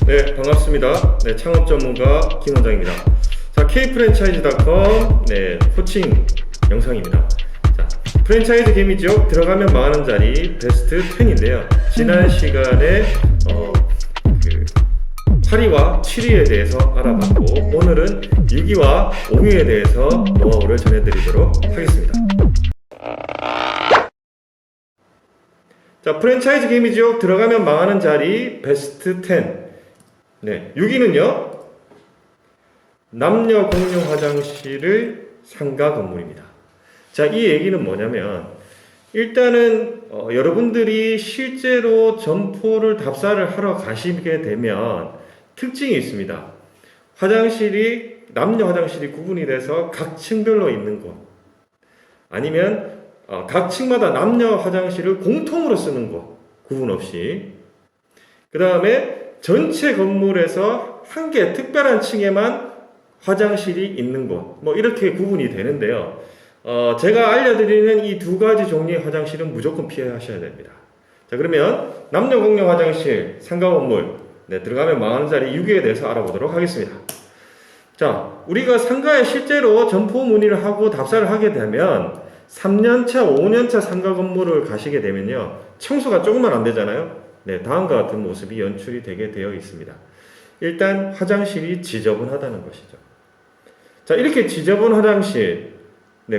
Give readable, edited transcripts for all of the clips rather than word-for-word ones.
네, 반갑습니다. 네, 창업 전문가 김 원장입니다. 자, K프랜차이즈닷컴 코칭 영상입니다. 자, 프랜차이즈 개미 지역 들어가면 망하는 자리 베스트 10인데요. 지난 시간에 8위와 7위에 대해서 알아봤고, 오늘은 6위와 5위에 대해서 노하우를 전해드리도록 하겠습니다. 자, 프랜차이즈 개미 지역 들어가면 망하는 자리 베스트 10. 네, 6위는요, 남녀 공용 화장실을 상가 건물입니다. 자, 이 얘기는 뭐냐면, 일단은 여러분들이 실제로 점포를 답사를 하러 가시게 되면 특징이 있습니다. 남녀 화장실이 구분이 돼서 각 층별로 있는 곳, 아니면 각 층마다 남녀 화장실을 공통으로 쓰는 곳, 구분 없이. 그 다음에 전체 건물에서 한 개 특별한 층에만 화장실이 있는 곳, 뭐 이렇게 구분이 되는데요. 제가 알려드리는 이 두 가지 종류의 화장실은 무조건 피하셔야 됩니다. 자, 그러면 남녀 공용 화장실 상가 건물 들어가면 망하는 자리 6위에 대해서 알아보도록 하겠습니다. 자, 우리가 상가에 실제로 점포 문의를 하고 답사를 하게 되면 3년차, 5년차 상가 건물을 가시게 되면요, 청소가 조금만 안 되잖아요. 네, 다음과 같은 모습이 연출이 되게 되어 있습니다. 일단 화장실이 지저분하다는 것이죠. 자, 이렇게 지저분 화장실,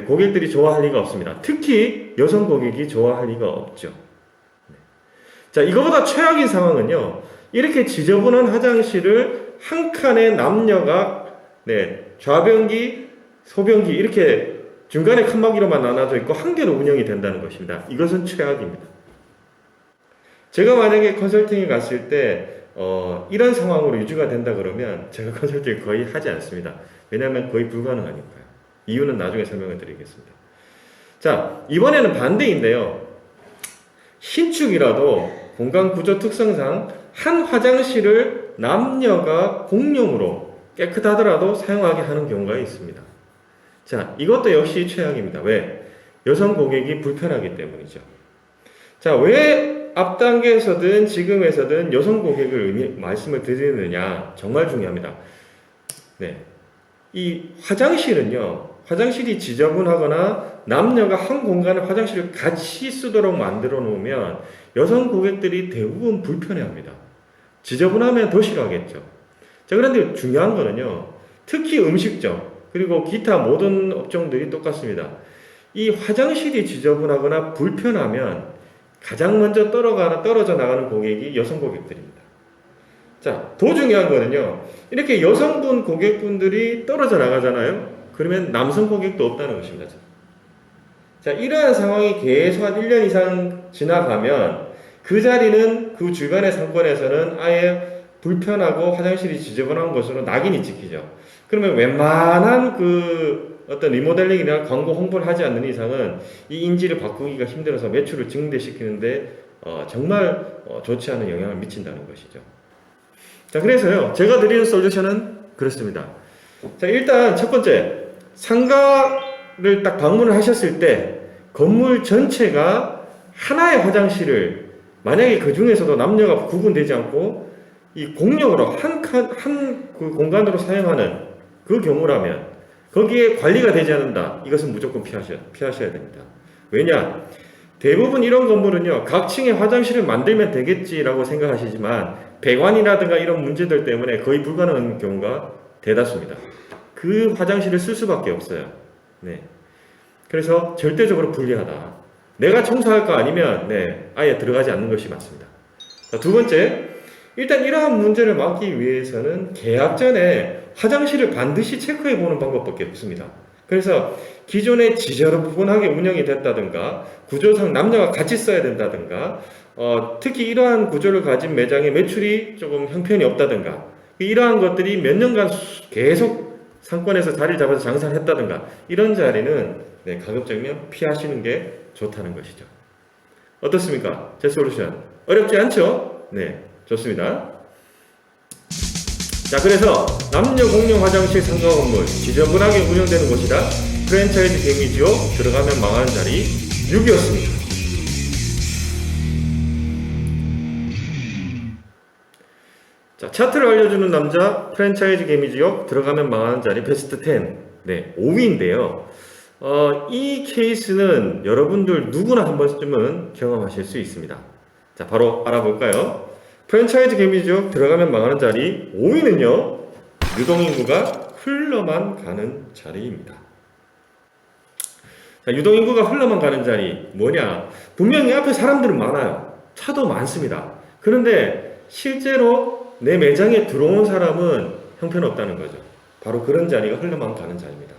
고객들이 좋아할 리가 없습니다. 특히 여성 고객이 좋아할 리가 없죠. 자, 이거보다 최악인 상황은요, 이렇게 지저분한 화장실을 한 칸에 남녀가 좌변기, 소변기 이렇게 중간에 칸막이로만 나눠져 있고 한 개로 운영이 된다는 것입니다. 이것은 최악입니다. 제가 만약에 컨설팅에 갔을 때 이런 상황으로 유지가 된다 그러면 제가 컨설팅을 거의 하지 않습니다. 왜냐하면 거의 불가능하니까요. 이유는 나중에 설명을 드리겠습니다. 자, 이번에는 반대인데요. 신축이라도 공간 구조 특성상 한 화장실을 남녀가 공용으로 깨끗하더라도 사용하게 하는 경우가 있습니다. 자, 이것도 역시 최악입니다. 왜? 여성 고객이 불편하기 때문이죠. 자, 왜 앞 단계에서든 지금에서든 여성 고객을 말씀을 드리느냐, 정말 중요합니다. 이 화장실은요, 화장실이 지저분하거나 남녀가 한 공간에 화장실을 같이 쓰도록 만들어 놓으면 여성 고객들이 대부분 불편해합니다. 지저분하면 더 싫어하겠죠. 자, 그런데 중요한 거는요, 특히 음식점 그리고 기타 모든 업종들이 똑같습니다. 이 화장실이 지저분하거나 불편하면 가장 먼저 떨어져 나가는 고객이 여성 고객들입니다. 자, 더 중요한 거는요, 이렇게 여성분 고객분들이 떨어져 나가잖아요. 그러면 남성 고객도 없다는 것입니다. 자, 이러한 상황이 계속 한 1년 이상 지나가면 그 자리는 그 주변의 상권에서는 아예 불편하고 화장실이 지저분한 것으로 낙인이 찍히죠. 그러면 웬만한 어떤 리모델링이나 광고 홍보를 하지 않는 이상은 이 인지를 바꾸기가 힘들어서 매출을 증대시키는데 정말 좋지 않은 영향을 미친다는 것이죠. 자, 그래서요, 제가 드리는 솔루션은 그렇습니다. 자, 일단 첫 번째, 상가를 딱 방문을 하셨을 때 건물 전체가 하나의 화장실을, 만약에 그 중에서도 남녀가 구분되지 않고 이 공용으로 한 그 공간으로 사용하는 그 경우라면 거기에 관리가 되지 않는다. 이것은 무조건 피하셔야 됩니다. 왜냐? 대부분 이런 건물은요, 각 층에 화장실을 만들면 되겠지라고 생각하시지만 배관이라든가 이런 문제들 때문에 거의 불가능한 경우가 대다수입니다. 그 화장실을 쓸 수밖에 없어요. 그래서 절대적으로 불리하다. 내가 청소할까 아니면 아예 들어가지 않는 것이 맞습니다. 자, 두 번째, 일단 이러한 문제를 막기 위해서는 계약 전에 화장실을 반드시 체크해 보는 방법밖에 없습니다. 그래서 기존에 지저분하게 운영이 됐다든가 구조상 남녀가 같이 써야 된다든가 특히 이러한 구조를 가진 매장의 매출이 조금 형편이 없다든가 이러한 것들이 몇 년간 계속 상권에서 자리를 잡아서 장사를 했다든가 이런 자리는 가급적이면 피하시는 게 좋다는 것이죠. 어떻습니까? 제 솔루션 어렵지 않죠? 좋습니다. 자, 그래서 남녀 공용 화장실 상가 건물 지저분하게 운영되는 곳이다. 프랜차이즈 개미 지역 들어가면 망하는 자리 6위였습니다. 자, 차트를 알려주는 남자, 프랜차이즈 개미 지역, 들어가면 망하는 자리, 베스트 10. 네, 5위인데요. 이 케이스는 여러분들 누구나 한 번쯤은 경험하실 수 있습니다. 자, 바로 알아볼까요? 프랜차이즈 개미 지역, 들어가면 망하는 자리, 5위는요, 유동인구가 흘러만 가는 자리입니다. 자, 유동인구가 흘러만 가는 자리, 뭐냐? 분명히 앞에 사람들은 많아요. 차도 많습니다. 그런데 실제로 내 매장에 들어온 사람은 형편없다는 거죠. 바로 그런 자리가 흘러만 가는 자리입니다.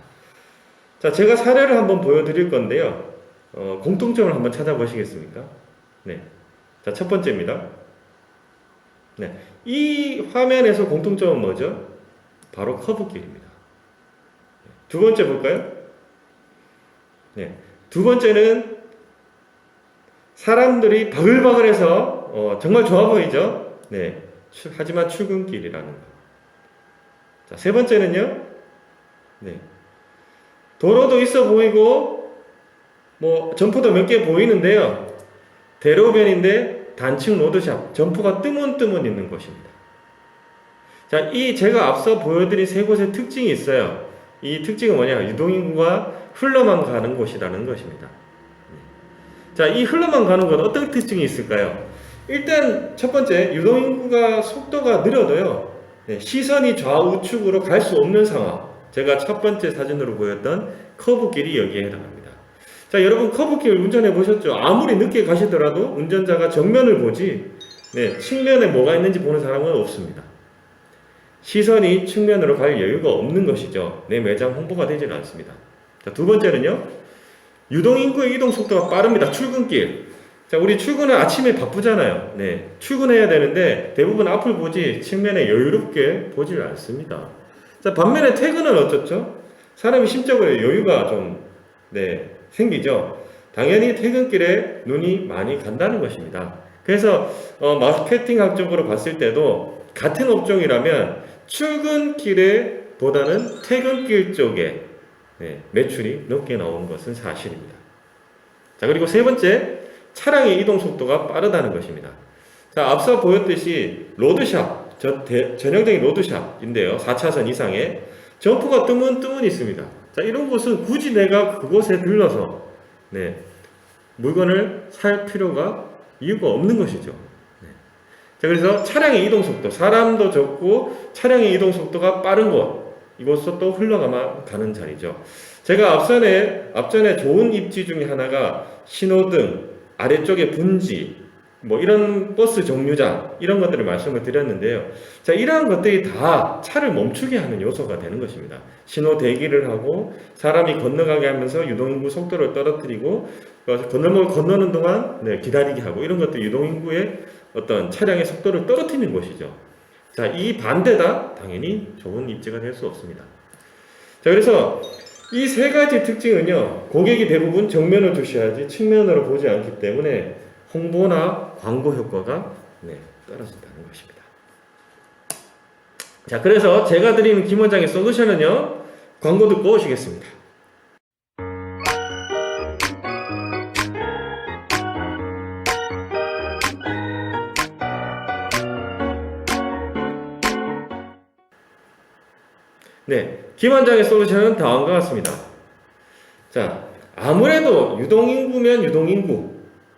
자, 제가 사례를 한번 보여드릴 건데요. 공통점을 한번 찾아보시겠습니까? 네. 자, 첫 번째입니다. 네. 이 화면에서 공통점은 뭐죠? 바로 커브길입니다. 두 번째 볼까요? 네. 두 번째는 사람들이 바글바글해서 정말 좋아 보이죠? 네. 하지만 출근길이라는 거. 자, 세 번째는요. 네. 도로도 있어 보이고 뭐 점포도 몇 개 보이는데요. 대로변인데 단층 로드샵, 점포가 뜨문뜨문 있는 곳입니다. 자, 이 제가 앞서 보여드린 세 곳의 특징이 있어요. 이 특징은 뭐냐? 유동인구가 흘러만 가는 곳이라는 것입니다. 자, 이 흘러만 가는 건 어떤 특징이 있을까요? 일단 첫 번째, 유동인구가 속도가 느려도요, 네, 시선이 좌우측으로 갈 수 없는 상황. 제가 첫 번째 사진으로 보였던 커브길이 여기에 해당합니다. 자, 여러분 커브길 운전해 보셨죠? 아무리 늦게 가시더라도 운전자가 정면을 보지, 네, 측면에 뭐가 있는지 보는 사람은 없습니다. 시선이 측면으로 갈 여유가 없는 것이죠. 내 매장 홍보가 되지는 않습니다. 자, 두 번째는요, 유동인구의 이동 속도가 빠릅니다. 출근길. 자, 우리 출근은 아침에 바쁘잖아요. 네, 출근해야 되는데 대부분 앞을 보지 측면에 여유롭게 보질 않습니다. 자, 반면에 퇴근은 어떻죠? 사람이 심적으로 여유가 좀 생기죠. 당연히 퇴근길에 눈이 많이 간다는 것입니다. 그래서 마케팅학적으로 봤을 때도 같은 업종이라면 출근길에 보다는 퇴근길 쪽에 매출이 높게 나오는 것은 사실입니다. 자, 그리고 세 번째, 차량의 이동 속도가 빠르다는 것입니다. 자, 앞서 보였듯이 로드샵, 전형적인 로드샵인데요. 4차선 이상에 점포가 뜨문뜨문 있습니다. 자, 이런 곳은 굳이 내가 그곳에 들러서 물건을 살 필요가 이유가 없는 것이죠. 자, 그래서 차량의 이동 속도, 사람도 적고 차량의 이동 속도가 빠른 곳, 이곳으로 또 흘러가는 자리죠. 제가 앞전에 좋은 입지 중에 하나가 신호등, 아래쪽에 분지, 뭐 이런 버스 정류장, 이런 것들을 말씀을 드렸는데요. 자, 이러한 것들이 다 차를 멈추게 하는 요소가 되는 것입니다. 신호 대기를 하고 사람이 건너가게 하면서 유동인구 속도를 떨어뜨리고 건널목을 건너는 동안 기다리게 하고, 이런 것들이 유동인구의 어떤 차량의 속도를 떨어뜨리는 것이죠. 자, 이 반대다 당연히 좋은 입지가 될 수 없습니다. 자, 그래서 이 세 가지 특징은요, 고객이 대부분 정면을 두셔야지 측면으로 보지 않기 때문에 홍보나 광고 효과가 떨어진다는 것입니다. 자, 그래서 제가 드리는 김 원장의 솔루션은요, 광고 듣고 오시겠습니다. 네, 김 원장의 솔루션은 다음과 같습니다. 자, 아무래도 유동인구면 유동인구,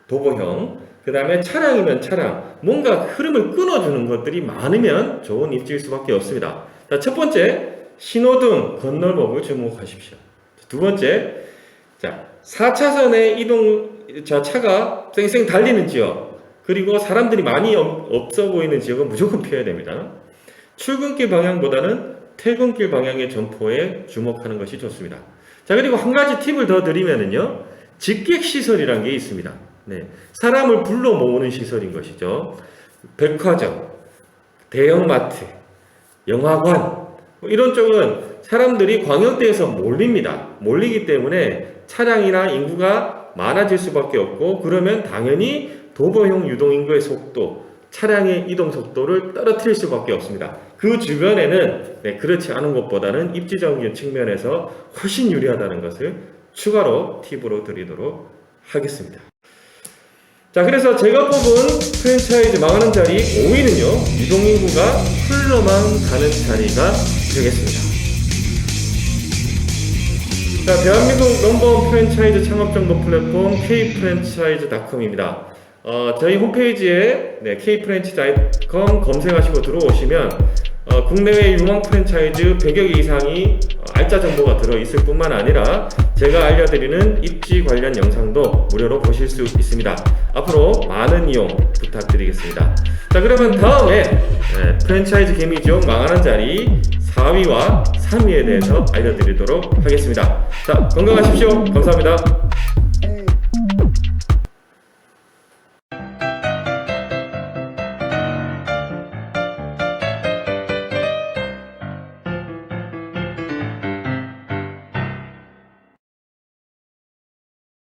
도보형, 그 다음에 차량이면 차량, 뭔가 흐름을 끊어주는 것들이 많으면 좋은 입지일 수밖에 없습니다. 자, 첫 번째, 신호등, 건널목을 주목하십시오. 두 번째, 자, 4차선에 차가 쌩쌩 달리는 지역, 그리고 사람들이 많이 없어 보이는 지역은 무조건 피해야 됩니다. 출근길 방향보다는 퇴근길 방향의 점포에 주목하는 것이 좋습니다. 자, 그리고 한 가지 팁을 더 드리면은요, 직객시설이라는 게 있습니다. 사람을 불러 모으는 시설인 것이죠. 백화점, 대형마트, 영화관, 이런 쪽은 사람들이 광역대에서 몰립니다. 몰리기 때문에 차량이나 인구가 많아질 수밖에 없고, 그러면 당연히 도보형 유동인구의 속도, 차량의 이동 속도를 떨어뜨릴 수밖에 없습니다. 그 주변에는 그렇지 않은 것보다는 입지적인 측면에서 훨씬 유리하다는 것을 추가로 팁으로 드리도록 하겠습니다. 자, 그래서 제가 뽑은 프랜차이즈 망하는 자리 5위는요, 유동인구가 흘러만 가는 자리가 되겠습니다. 자, 대한민국 넘버원 프랜차이즈 창업 정보 플랫폼 kfranchise.com입니다. 저희 홈페이지에 kfranchise.com 검색하시고 들어오시면 국내외 유망 프랜차이즈 100여 개 이상이 알짜 정보가 들어있을 뿐만 아니라 제가 알려드리는 입지 관련 영상도 무료로 보실 수 있습니다. 앞으로 많은 이용 부탁드리겠습니다. 자, 그러면 다음에 프랜차이즈 개미지옥 망하는 자리 4위와 3위에 대해서 알려드리도록 하겠습니다. 자, 건강하십시오. 감사합니다.